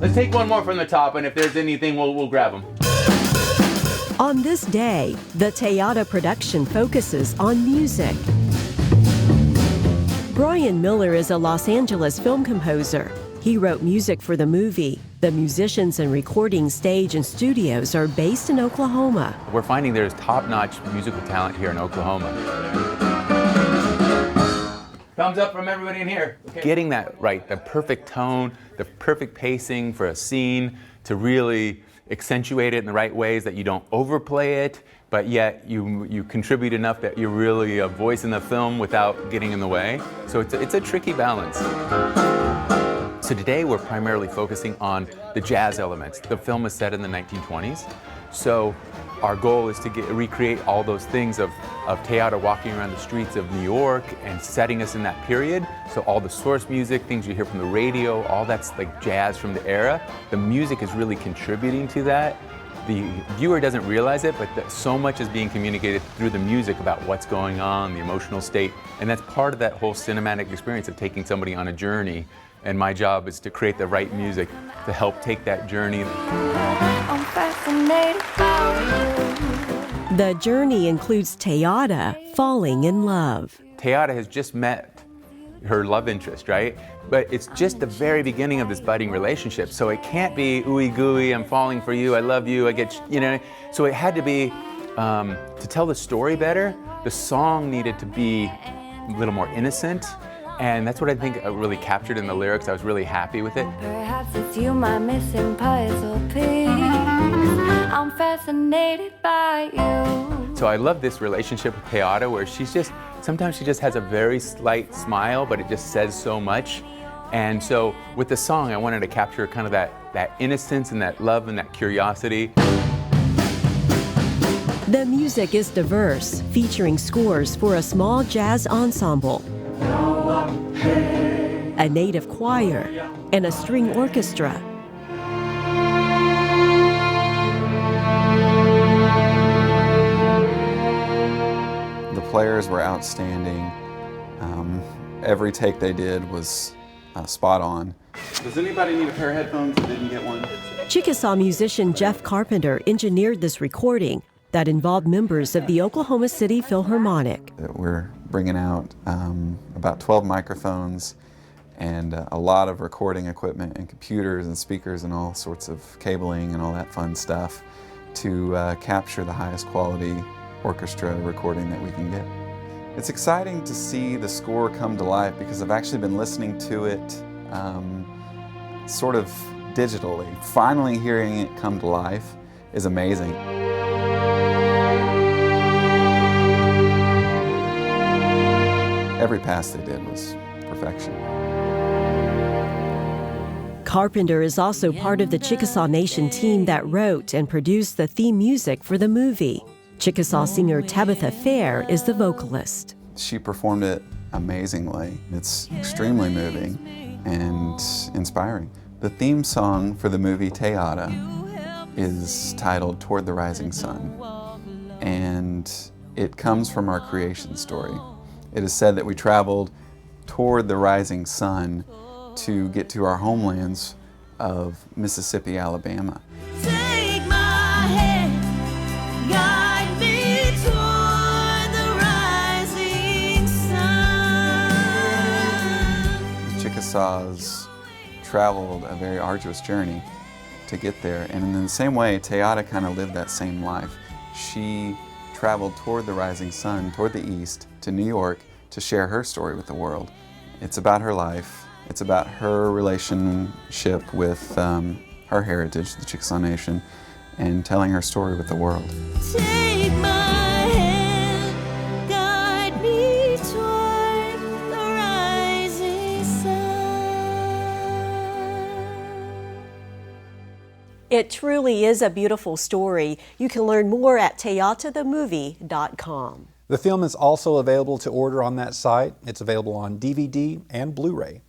Let's take one more from the top, and if there's anything, we'll grab them. On this day, the Teata production focuses on music. Brian Miller is a Los Angeles film composer. He wrote music for the movie. The musicians and recording stage and studios are based in Oklahoma. We're finding there's top-notch musical talent here in Oklahoma. Thumbs up from everybody in here. Okay. Getting that right, the perfect tone, the perfect pacing for a scene to really accentuate it in the right ways that you don't overplay it, but yet you contribute enough that you're really a voice in the film without getting in the way. So it's a tricky balance. So today we're primarily focusing on the jazz elements. The film is set in the 1920s, so our goal is to recreate all those things of Teata walking around the streets of New York and setting us in that period. So all the source music, things you hear from the radio, all that's like jazz from the era. The music is really contributing to that. The viewer doesn't realize it, but so much is being communicated through the music about what's going on, the emotional state, and that's part of that whole cinematic experience of taking somebody on a journey. And my job is to create the right music to help take that journey. I'm fascinated by you. The journey includes Teata falling in love. Teata has just met her love interest, right? But it's just the very beginning of this budding relationship. So it can't be ooey gooey, I'm falling for you, I love you, I get, you know. So it had to be, to tell the story better, the song needed to be a little more innocent. And that's what I think really captured in the lyrics. I was really happy with it. Perhaps it's you, my missing puzzle piece. I'm fascinated by you. So I love this relationship with Teata where sometimes she just has a very slight smile, but it just says so much. And so with the song, I wanted to capture kind of that innocence and that love and that curiosity. The music is diverse, featuring scores for a small jazz ensemble, a native choir, and a string orchestra. The players were outstanding. Every take they did was spot on. Does anybody need a pair of headphones that didn't get one? Chickasaw musician Jeff Carpenter engineered this recording that involved members of the Oklahoma City Philharmonic. We're bringing out about 12 microphones and a lot of recording equipment and computers and speakers and all sorts of cabling and all that fun stuff to capture the highest quality orchestra recording that we can get. It's exciting to see the score come to life because I've actually been listening to it sort of digitally. Finally hearing it come to life is amazing. Every pass they did was perfection. Carpenter is also part of the Chickasaw Nation team that wrote and produced the theme music for the movie. Chickasaw singer Tabitha Fair is the vocalist. She performed it amazingly. It's extremely moving and inspiring. The theme song for the movie Teata is titled Toward the Rising Sun, and it comes from our creation story. It is said that we traveled toward the rising sun to get to our homelands of Mississippi, Alabama. Take my hand, guide me toward the rising sun. The Chickasaws traveled a very arduous journey to get there, and in the same way, Teata kind of lived that same life. She traveled toward the rising sun, toward the east, to New York to share her story with the world. It's about her life. It's about her relationship with her heritage, the Chickasaw Nation, and telling her story with the world. Take my hand, guide me toward the rising sun. It truly is a beautiful story. You can learn more at teatathemovie.com. The film is also available to order on that site. It's available on DVD and Blu-ray.